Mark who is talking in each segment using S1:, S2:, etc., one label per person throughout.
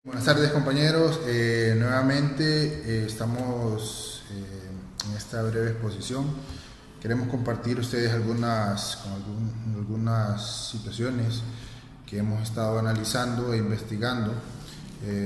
S1: Buenas tardes compañeros, nuevamente estamos en esta breve exposición. Queremos compartir ustedes algunas situaciones que hemos estado analizando e investigando.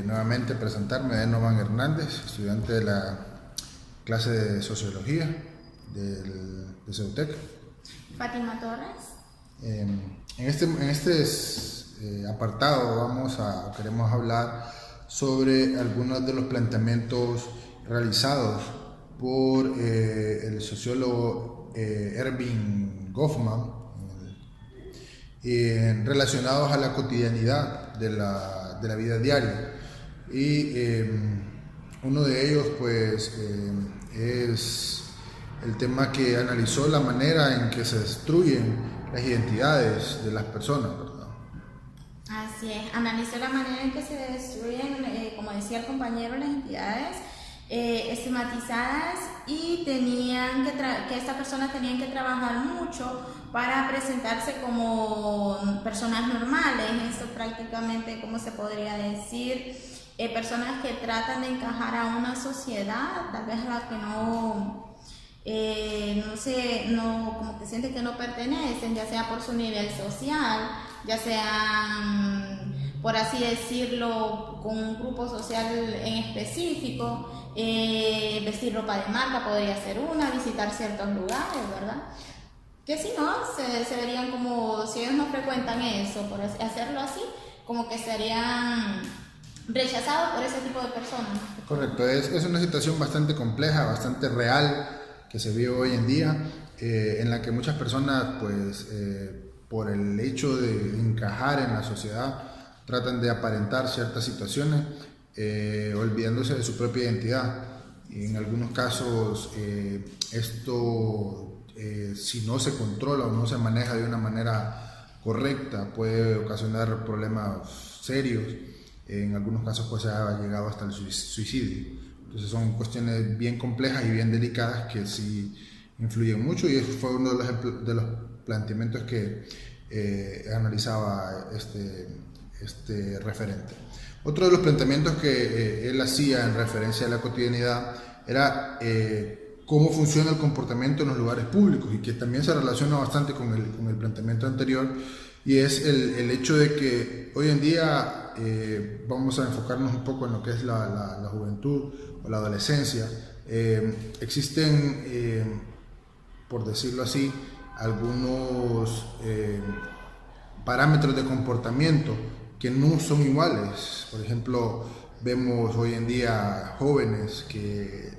S1: Nuevamente presentarme, Enovan Hernández, estudiante de la clase de Sociología de CEUTEC.
S2: Fátima Torres.
S1: En este apartado queremos hablar sobre algunos de los planteamientos realizados por el sociólogo Erving Goffman relacionados a la cotidianidad de la vida diaria. Y uno de ellos pues es el tema que analizó la manera en que se destruyen las identidades de las personas, ¿verdad?
S2: Así es, analizó la manera en que se destruyen, como decía el compañero, las entidades estigmatizadas, y que estas personas tenían que trabajar mucho para presentarse como personas normales. Esto prácticamente, ¿cómo se podría decir? Personas que tratan de encajar a una sociedad, tal vez a la que como que sienten que no pertenecen, ya sea por su nivel social, ya sea, por así decirlo, con un grupo social en específico. Vestir ropa de marca podría ser una, visitar ciertos lugares, ¿verdad? Que si no, se verían como, si ellos no frecuentan eso, por hacerlo así, como que serían rechazados por ese tipo de personas.
S1: Correcto, es una situación bastante compleja, bastante real, que se vive hoy en día, en la que muchas personas, pues, por el hecho de encajar en la sociedad, tratan de aparentar ciertas situaciones, olvidándose de su propia identidad. Y en algunos casos, esto, si no se controla o no se maneja de una manera correcta, puede ocasionar problemas serios. En algunos casos, pues, se ha llegado hasta el suicidio. Entonces son cuestiones bien complejas y bien delicadas que sí influyen mucho, y eso fue uno de los planteamientos que analizaba este referente. Otro de los planteamientos que él hacía en referencia a la cotidianidad era cómo funciona el comportamiento en los lugares públicos, y que también se relaciona bastante con el planteamiento anterior, y es el hecho de que hoy en día vamos a enfocarnos un poco en lo que es la juventud o la adolescencia. Existen, por decirlo así, algunos parámetros de comportamiento que no son iguales. Por ejemplo, vemos hoy en día jóvenes que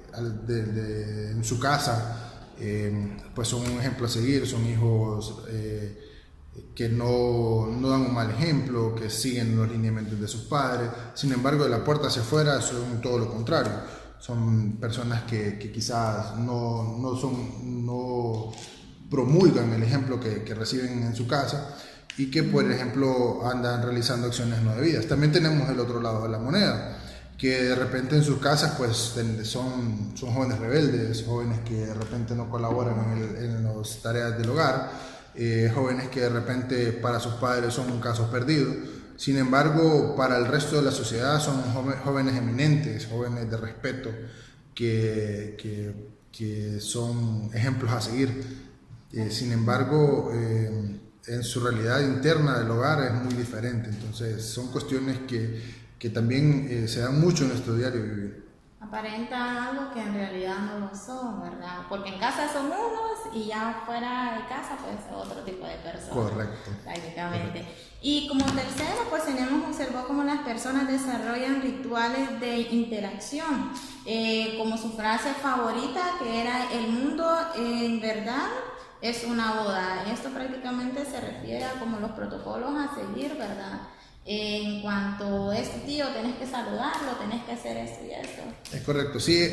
S1: en su casa pues son un ejemplo a seguir, son hijos que no dan un mal ejemplo, que siguen los lineamientos de sus padres. Sin embargo, de la puerta hacia afuera son todo lo contrario. Son personas que quizás no promulgan el ejemplo que reciben en su casa, y que, por ejemplo, andan realizando acciones no debidas. También tenemos el otro lado de la moneda, que de repente en sus casas pues son jóvenes rebeldes, jóvenes que de repente no colaboran en las tareas del hogar, jóvenes que de repente para sus padres son un caso perdido. Sin embargo, para el resto de la sociedad son jóvenes eminentes, jóvenes de respeto, que son ejemplos a seguir. Sin embargo, en su realidad interna del hogar es muy diferente. Entonces son cuestiones que también se dan mucho en nuestro diario vivir.
S2: Aparentan algo que en realidad no lo son, ¿verdad? Porque en casa son unos y ya fuera de casa pues otro tipo de personas.
S1: Correcto.
S2: Prácticamente.
S1: Correcto.
S2: Y como tercero, pues tenemos observado cómo las personas desarrollan rituales de interacción, como su frase favorita, que era: el mundo en verdad es una boda. Esto prácticamente se refiere a como los protocolos a seguir, ¿verdad? En cuanto a este tío, tenés que saludarlo, tenés que hacer esto y esto.
S1: Es correcto, sí.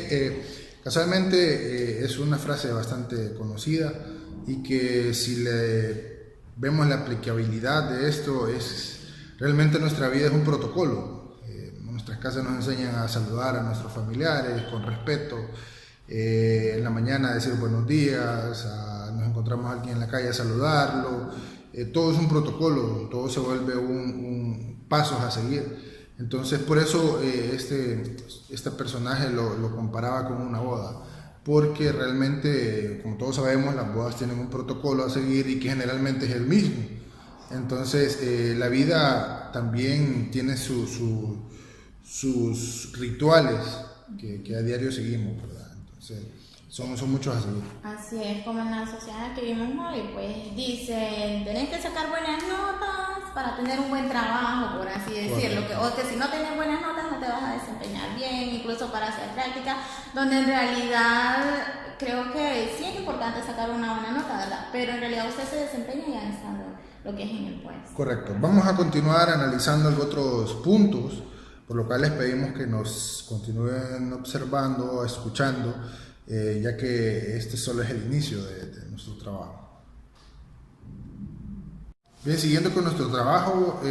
S1: Casualmente es una frase bastante conocida, y que si le vemos la aplicabilidad de esto, realmente nuestra vida es un protocolo. En nuestras casas nos enseñan a saludar a nuestros familiares con respeto. En la mañana decir buenos días, nos encontramos a alguien en la calle a saludarlo. Todo es un protocolo, todo se vuelve un pasos a seguir. Entonces por eso este personaje lo comparaba con una boda, porque realmente, como todos sabemos, las bodas tienen un protocolo a seguir y que generalmente es el mismo. Entonces la vida también tiene sus rituales que a diario seguimos, ¿verdad? Entonces son muchos a seguir.
S2: Así es, como en la sociedad que vivimos hoy, pues dicen, tenés que sacar buenas notas para tener un buen trabajo, por así decirlo, o que si no tenés buenas notas no te vas a desempeñar bien, incluso para hacer práctica, donde en realidad creo que sí es importante sacar una buena nota, ¿verdad? Pero en realidad usted se desempeña ya estando lo que es en el puesto.
S1: Correcto. Vamos a continuar analizando otros puntos, por lo cual les pedimos que nos continúen observando, escuchando, ya que este solo es el inicio de nuestro trabajo. Bien, siguiendo con nuestro trabajo,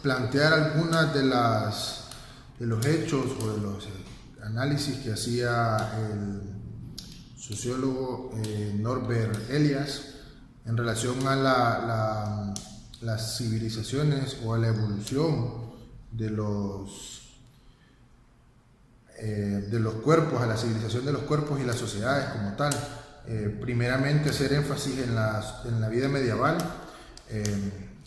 S1: plantear algunas de los hechos o de los análisis que hacía el sociólogo Norbert Elias en relación a las civilizaciones o a la evolución de los cuerpos, a la civilización de los cuerpos y las sociedades como tal. Primeramente hacer énfasis en la vida medieval,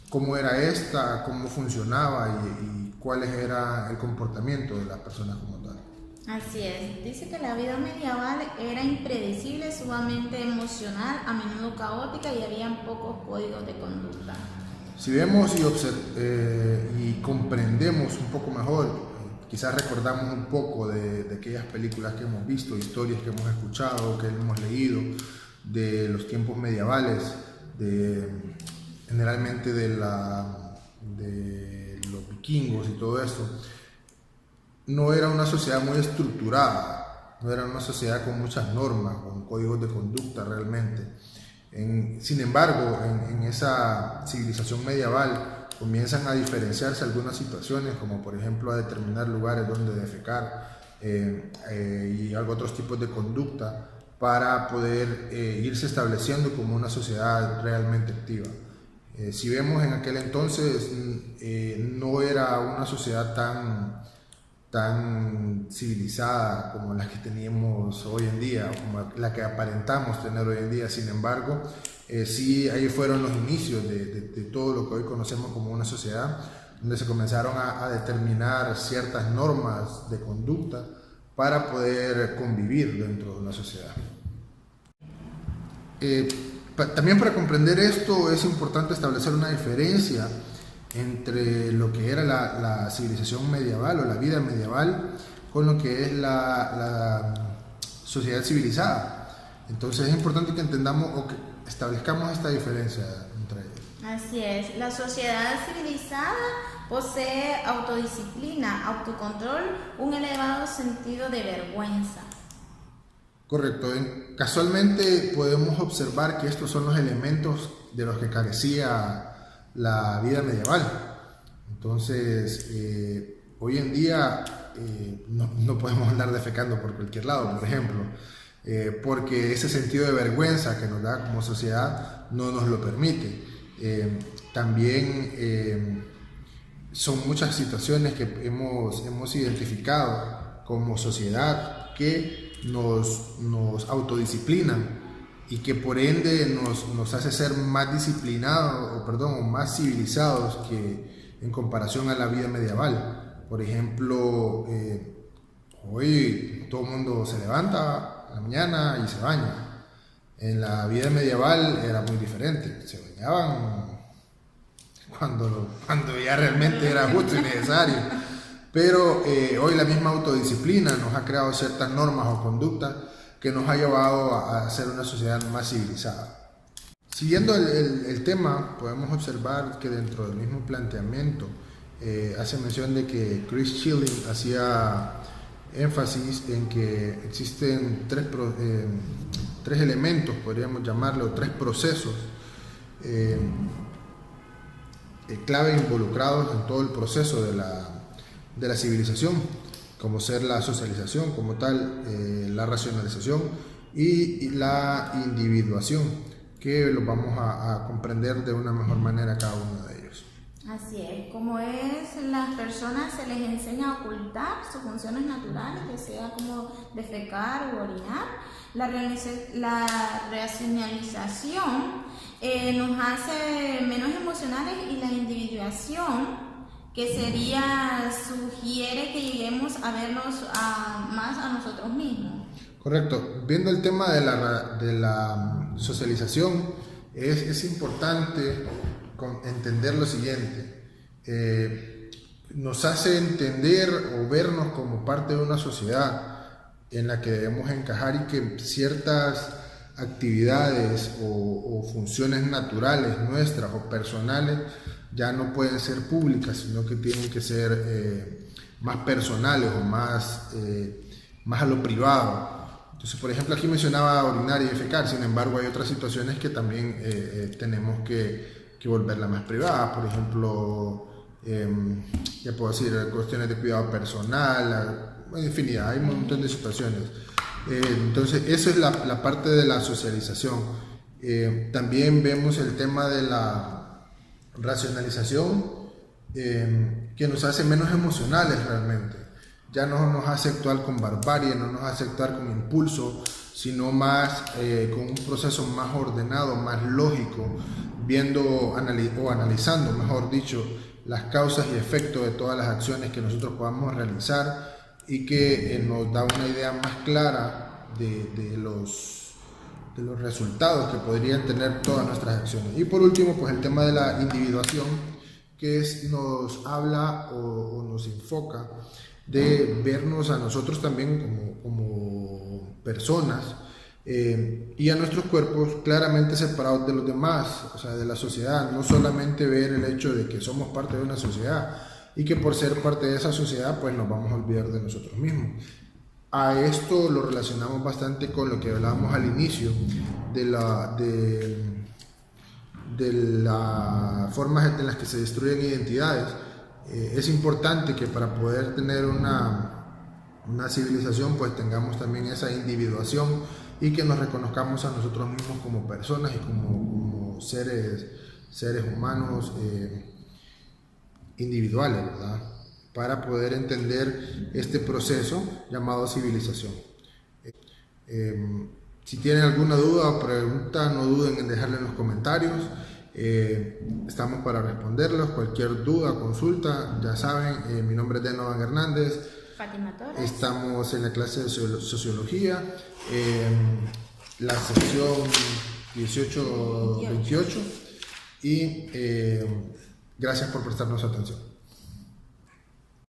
S1: cómo era esta, cómo funcionaba y cuál era el comportamiento de las personas como tal.
S2: Así es, dice que la vida medieval era impredecible, sumamente emocional, a menudo caótica y había pocos códigos de conducta.
S1: Si vemos y comprendemos un poco mejor, quizás recordamos un poco de aquellas películas que hemos visto, historias que hemos escuchado, que hemos leído, de los tiempos medievales, generalmente de los vikingos y todo eso. No era una sociedad muy estructurada, no era una sociedad con muchas normas, con códigos de conducta realmente. Sin embargo, en esa civilización medieval comienzan a diferenciarse algunas situaciones, como por ejemplo a determinar lugares donde defecar y otros tipos de conducta para poder irse estableciendo como una sociedad realmente activa. Si vemos en aquel entonces, no era una sociedad tan civilizada como la que teníamos hoy en día, como la que aparentamos tener hoy en día. Sin embargo, sí, ahí fueron los inicios de todo lo que hoy conocemos como una sociedad, donde se comenzaron a determinar ciertas normas de conducta para poder convivir dentro de una sociedad. También para comprender esto es importante establecer una diferencia entre lo que era la civilización medieval o la vida medieval con lo que es la sociedad civilizada. Entonces es importante que entendamos o que establezcamos esta diferencia entre ellos.
S2: Así es, la sociedad civilizada posee autodisciplina, autocontrol, un elevado sentido de vergüenza.
S1: Correcto. Casualmente podemos observar que estos son los elementos de los que carecía la vida medieval. Entonces, hoy en día no podemos andar defecando por cualquier lado, por ejemplo, porque ese sentido de vergüenza que nos da como sociedad no nos lo permite. También son muchas situaciones que hemos identificado como sociedad que nos autodisciplinan y que por ende nos hace ser más disciplinados, o más civilizados que en comparación a la vida medieval. Por ejemplo, hoy todo el mundo se levanta a la mañana y se baña. En la vida medieval era muy diferente, se bañaban cuando ya realmente era justo y necesario. Pero hoy la misma autodisciplina nos ha creado ciertas normas o conductas que nos ha llevado a ser una sociedad más civilizada. Siguiendo el tema, podemos observar que dentro del mismo planteamiento hace mención de que Chris Schilling hacía énfasis en que existen tres elementos, podríamos llamarlo, tres procesos clave involucrados en todo el proceso de la civilización, como ser la socialización como tal, la racionalización y la individuación, que lo vamos a comprender de una mejor manera cada uno de ellos.
S2: Así es, como es, las personas se les enseña a ocultar sus funciones naturales, que sea como defecar o orinar. La racionalización nos hace menos emocionales, y la individuación, que sería, sugiere que lleguemos a vernos más a nosotros mismos.
S1: Correcto. Viendo el tema de la socialización, es importante entender lo siguiente. Nos hace entender o vernos como parte de una sociedad en la que debemos encajar, y que ciertas actividades o funciones naturales nuestras o personales ya no pueden ser públicas, sino que tienen que ser más personales o más a lo privado. Entonces, por ejemplo, aquí mencionaba orinar y defecar, sin embargo hay otras situaciones que también tenemos que volverla más privada. Por ejemplo, ya puedo decir, cuestiones de cuidado personal, infinidad, hay un montón de situaciones. Entonces, eso es la parte de la socialización. También vemos el tema de la racionalización, que nos hace menos emocionales realmente. Ya no nos hace actuar con barbarie, no nos hace actuar con impulso, sino más con un proceso más ordenado, más lógico, viendo o analizando, mejor dicho, las causas y efectos de todas las acciones que nosotros podamos realizar, y que nos da una idea más clara de los resultados que podrían tener todas nuestras acciones. Y por último, pues el tema de la individuación, que nos habla o nos enfoca de vernos a nosotros también como personas, y a nuestros cuerpos claramente separados de los demás, o sea, de la sociedad. No solamente ver el hecho de que somos parte de una sociedad, y que por ser parte de esa sociedad pues nos vamos a olvidar de nosotros mismos. A esto lo relacionamos bastante con lo que hablábamos al inicio de las formas en las que se destruyen identidades. Es importante que para poder tener una civilización pues tengamos también esa individuación, y que nos reconozcamos a nosotros mismos como personas y como seres humanos individuales, ¿verdad? Para poder entender este proceso llamado civilización. Si tienen alguna duda o pregunta, no duden en dejarla en los comentarios. Estamos para responderlos. Cualquier duda o consulta, ya saben, mi nombre es Denovan Hernández.
S2: Fátima Torres.
S1: Estamos en la clase de sociología, la sección 18-28, y gracias por prestarnos atención.